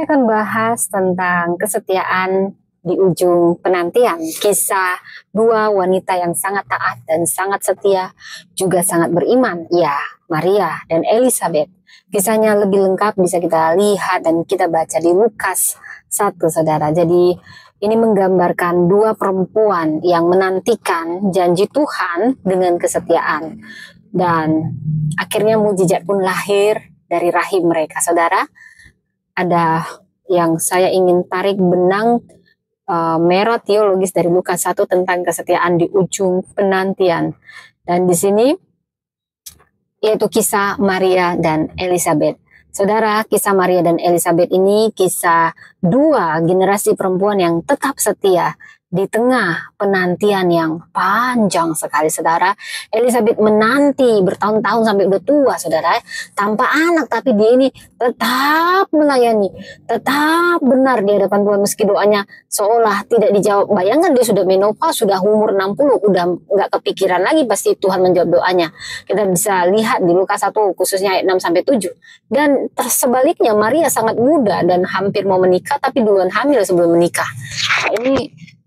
saya akan bahas tentang kesetiaan di ujung penantian. Kisah dua wanita yang sangat taat dan sangat setia, juga sangat beriman. Ya, Maria dan Elizabeth. Kisahnya lebih lengkap bisa kita lihat dan kita baca di Lukas 1, saudara. Jadi ini menggambarkan dua perempuan yang menantikan janji Tuhan dengan kesetiaan. Dan akhirnya mujizat pun lahir dari rahim mereka, saudara. Ada yang saya ingin tarik benang merah teologis dari Lukas 1 tentang kesetiaan di ujung penantian. Dan di sini yaitu kisah Maria dan Elizabeth. Saudara, kisah Maria dan Elizabeth ini kisah dua generasi perempuan yang tetap setia di tengah penantian yang panjang sekali, saudara. Elizabeth menanti bertahun-tahun sampai udah tua, saudara, tanpa anak, tapi dia ini tetap melayani, tetap benar di hadapan Tuhan meski doanya seolah tidak dijawab. Bayangkan dia sudah menopause, sudah umur 60, udah nggak kepikiran lagi pasti Tuhan menjawab doanya. Kita bisa lihat di Lukas 1 khususnya ayat 6 sampai 7. Dan sebaliknya Maria sangat muda dan hampir mau menikah tapi duluan hamil sebelum menikah. Nah, ini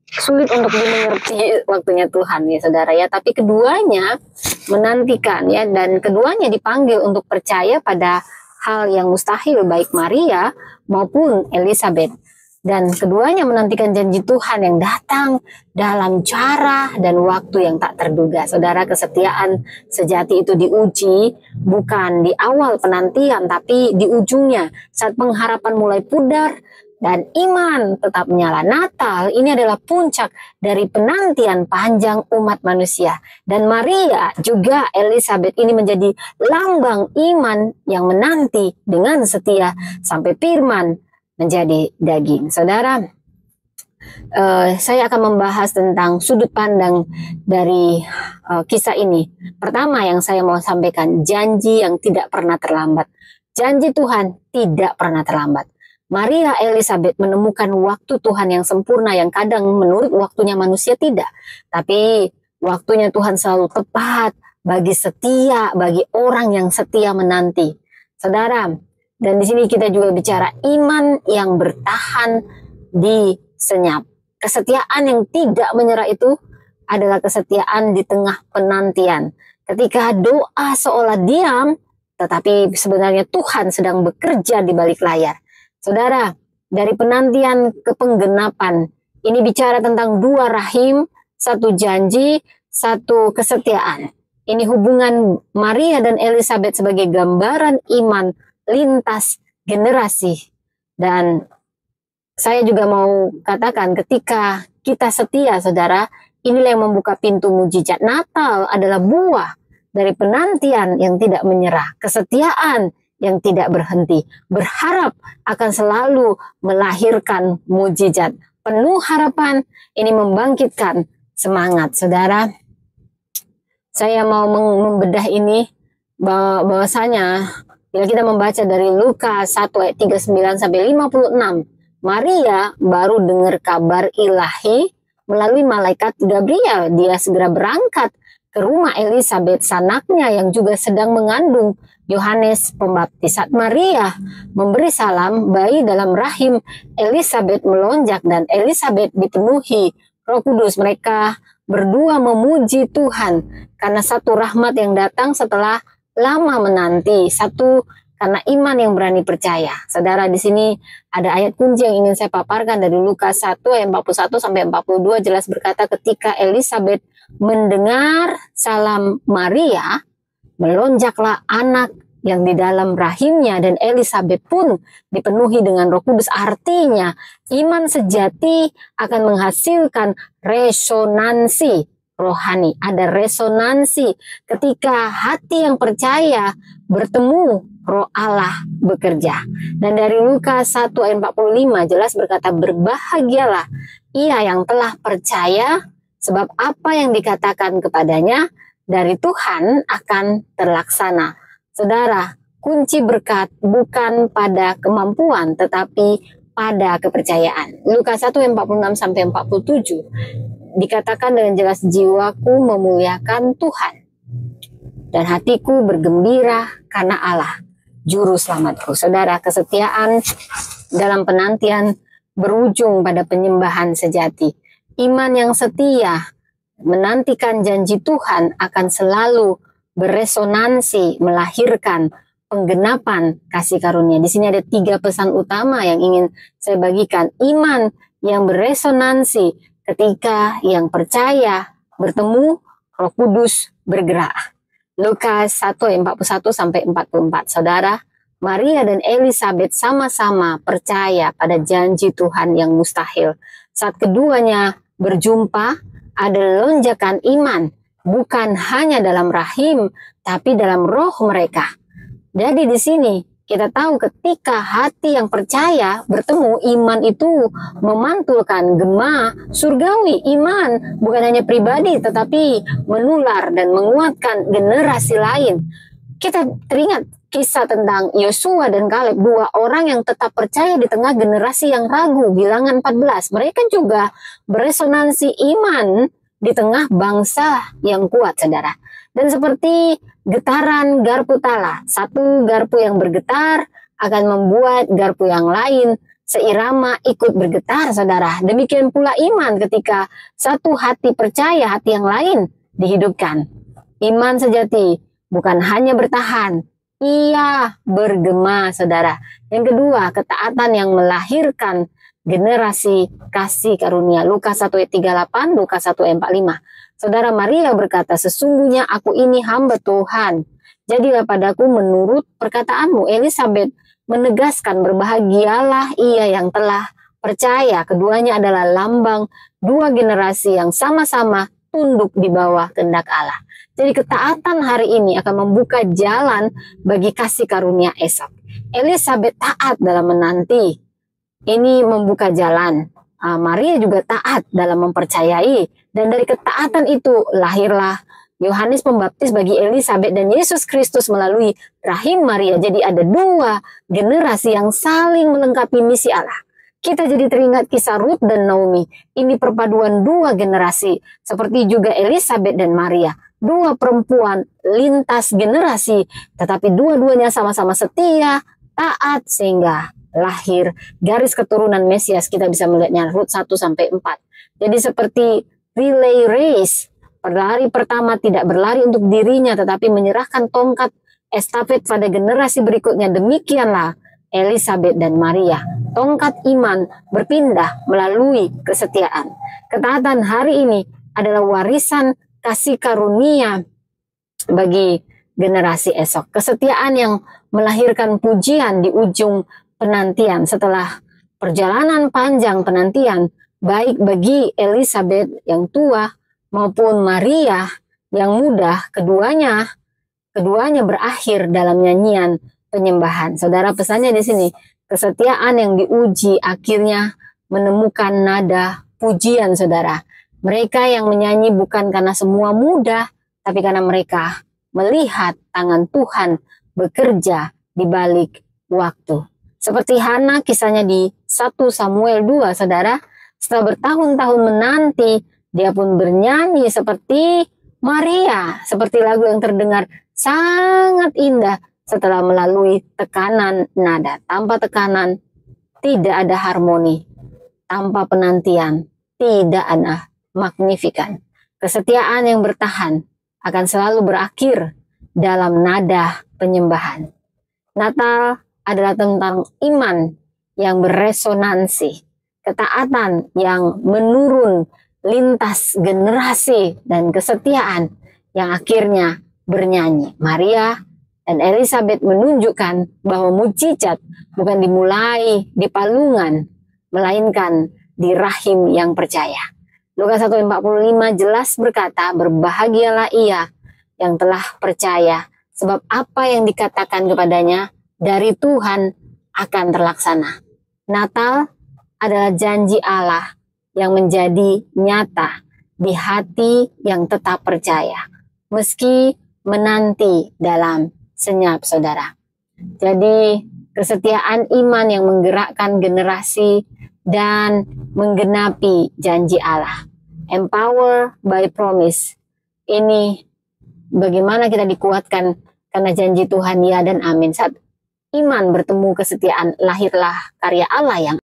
sulit untuk dimengerti waktunya Tuhan, ya saudara ya. Tapi keduanya menantikan ya, dan keduanya dipanggil untuk percaya pada hal yang mustahil, baik Maria maupun Elizabeth. Dan keduanya menantikan janji Tuhan yang datang dalam cara dan waktu yang tak terduga. Saudara, kesetiaan sejati itu diuji bukan di awal penantian, tapi di ujungnya saat pengharapan mulai pudar dan iman tetap menyala. Natal ini adalah puncak dari penantian panjang umat manusia. Dan Maria juga Elizabeth ini menjadi lambang iman yang menanti dengan setia sampai firman menjadi daging. Saudara, saya akan membahas tentang sudut pandang dari kisah ini. Pertama yang saya mau sampaikan, janji yang tidak pernah terlambat. Janji Tuhan tidak pernah terlambat. Maria Elizabeth menemukan waktu Tuhan yang sempurna yang kadang menurut waktunya manusia tidak. Tapi waktunya Tuhan selalu tepat bagi setia, bagi orang yang setia menanti. Saudara, dan di sini kita juga bicara iman yang bertahan di senyap. Kesetiaan yang tidak menyerah itu adalah kesetiaan di tengah penantian. Ketika doa seolah diam, tetapi sebenarnya Tuhan sedang bekerja di balik layar. Saudara, dari penantian ke penggenapan, ini bicara tentang dua rahim, satu janji, satu kesetiaan. Ini hubungan Maria dan Elizabeth sebagai gambaran iman lintas generasi. Dan saya juga mau katakan ketika kita setia, saudara, inilah yang membuka pintu mujizat. Natal adalah buah dari penantian yang tidak menyerah, kesetiaan yang tidak berhenti, berharap akan selalu melahirkan mujizat. Penuh harapan, ini membangkitkan semangat, saudara. Saya mau membedah ini bahwasanya bila kita membaca dari Lukas 1 ayat 39 sampai 56, Maria baru dengar kabar ilahi melalui malaikat Gabriel. Dia segera berangkat ke rumah Elizabeth, sanaknya yang juga sedang mengandung Yohanes Pembaptis. Saat Maria memberi salam, bayi dalam rahim Elizabeth melonjak dan Elizabeth dipenuhi Roh Kudus. Mereka berdua memuji Tuhan karena satu rahmat yang datang setelah lama menanti, satu karena iman yang berani percaya. Saudara, di sini ada ayat kunci yang ingin saya paparkan dari Lukas 1 ayat 41 sampai 42, jelas berkata ketika Elizabeth mendengar salam Maria, melonjaklah anak yang di dalam rahimnya dan Elizabeth pun dipenuhi dengan Roh Kudus. Artinya iman sejati akan menghasilkan resonansi rohani. Ada resonansi ketika hati yang percaya bertemu Roh Allah bekerja. Dan dari Lukas 1 ayat 45 jelas berkata, berbahagialah ia yang telah percaya sebab apa yang dikatakan kepadanya dari Tuhan akan terlaksana. Saudara, kunci berkat bukan pada kemampuan tetapi pada kepercayaan. Lukas 1 ayat 46 sampai 47 dikatakan dengan jelas, jiwaku memuliakan Tuhan dan hatiku bergembira karena Allah juru selamatku. Saudara, kesetiaan dalam penantian berujung pada penyembahan sejati. Iman yang setia menantikan janji Tuhan akan selalu beresonansi melahirkan penggenapan kasih karunia. Di sini ada 3 pesan utama yang ingin saya bagikan. Iman yang beresonansi ketika yang percaya bertemu, Roh Kudus bergerak. Lukas 1 ayat 41 sampai 44. Saudara, Maria dan Elizabeth sama-sama percaya pada janji Tuhan yang mustahil. Saat keduanya berjumpa, ada lonjakan iman, bukan hanya dalam rahim, tapi dalam roh mereka. Jadi di sini kita tahu ketika hati yang percaya bertemu, iman itu memantulkan gema surgawi. Iman bukan hanya pribadi tetapi menular dan menguatkan generasi lain. Kita teringat kisah tentang Yosua dan Kaleb, 2 orang yang tetap percaya di tengah generasi yang ragu. Bilangan 14, mereka juga beresonansi iman di tengah bangsa yang kuat, saudara. Dan seperti getaran garpu tala, satu garpu yang bergetar akan membuat garpu yang lain seirama ikut bergetar, saudara. Demikian pula iman ketika satu hati percaya, hati yang lain dihidupkan. Iman sejati bukan hanya bertahan, ia bergema, saudara. Yang kedua, ketaatan yang melahirkan generasi kasih karunia. Lukas 1 ayat 38, Lukas 1 ayat 45. Saudara, Maria berkata, sesungguhnya aku ini hamba Tuhan. Jadilah padaku menurut perkataanmu. Elizabeth menegaskan, berbahagialah ia yang telah percaya. Keduanya adalah lambang 2 generasi yang sama-sama tunduk di bawah kehendak Allah. Jadi ketaatan hari ini akan membuka jalan bagi kasih karunia esok. Elizabeth taat dalam menanti. Ini membuka jalan. Maria juga taat dalam mempercayai. Dan dari ketaatan itu lahirlah Yohanes Pembaptis bagi Elizabeth dan Yesus Kristus melalui rahim Maria. Jadi ada 2 generasi yang saling melengkapi misi Allah. Kita jadi teringat kisah Ruth dan Naomi. Ini perpaduan 2 generasi. Seperti juga Elizabeth dan Maria. 2 perempuan lintas generasi. Tetapi dua-duanya sama-sama setia, taat, sehingga lahir garis keturunan Mesias. Kita bisa melihatnya Ruth 1-4. Jadi seperti relay race, pelari pertama tidak berlari untuk dirinya tetapi menyerahkan tongkat estafet pada generasi berikutnya. Demikianlah Elizabeth dan Maria. Tongkat iman berpindah melalui kesetiaan. Ketaatan hari ini adalah warisan kasih karunia bagi generasi esok. Kesetiaan yang melahirkan pujian di ujung penantian. Setelah perjalanan panjang penantian, baik bagi Elizabeth yang tua maupun Maria yang muda, keduanya berakhir dalam nyanyian penyembahan. Saudara, pesannya di sini, kesetiaan yang diuji akhirnya menemukan nada pujian, saudara. Mereka yang menyanyi bukan karena semua mudah, tapi karena mereka melihat tangan Tuhan bekerja di balik waktu. Seperti Hana, kisahnya di 1 Samuel 2, saudara. Setelah bertahun-tahun menanti, dia pun bernyanyi seperti Maria, seperti lagu yang terdengar sangat indah setelah melalui tekanan nada. Tanpa tekanan, tidak ada harmoni. Tanpa penantian, tidak ada magnifikan. Kesetiaan yang bertahan akan selalu berakhir dalam nada penyembahan. Natal adalah tentang iman yang beresonansi, ketaatan yang menurun lintas generasi, dan kesetiaan yang akhirnya bernyanyi. Maria dan Elizabeth menunjukkan bahwa mujizat bukan dimulai di palungan, melainkan di rahim yang percaya. Lukas 1:45 jelas berkata, berbahagialah ia yang telah percaya, sebab apa yang dikatakan kepadanya dari Tuhan akan terlaksana. Natal adalah janji Allah yang menjadi nyata di hati yang tetap percaya, meski menanti dalam senyap, saudara. Jadi kesetiaan iman yang menggerakkan generasi dan menggenapi janji Allah. Empower by promise. Ini bagaimana kita dikuatkan karena janji Tuhan ya dan amin. Saat iman bertemu kesetiaan, lahirlah karya Allah yang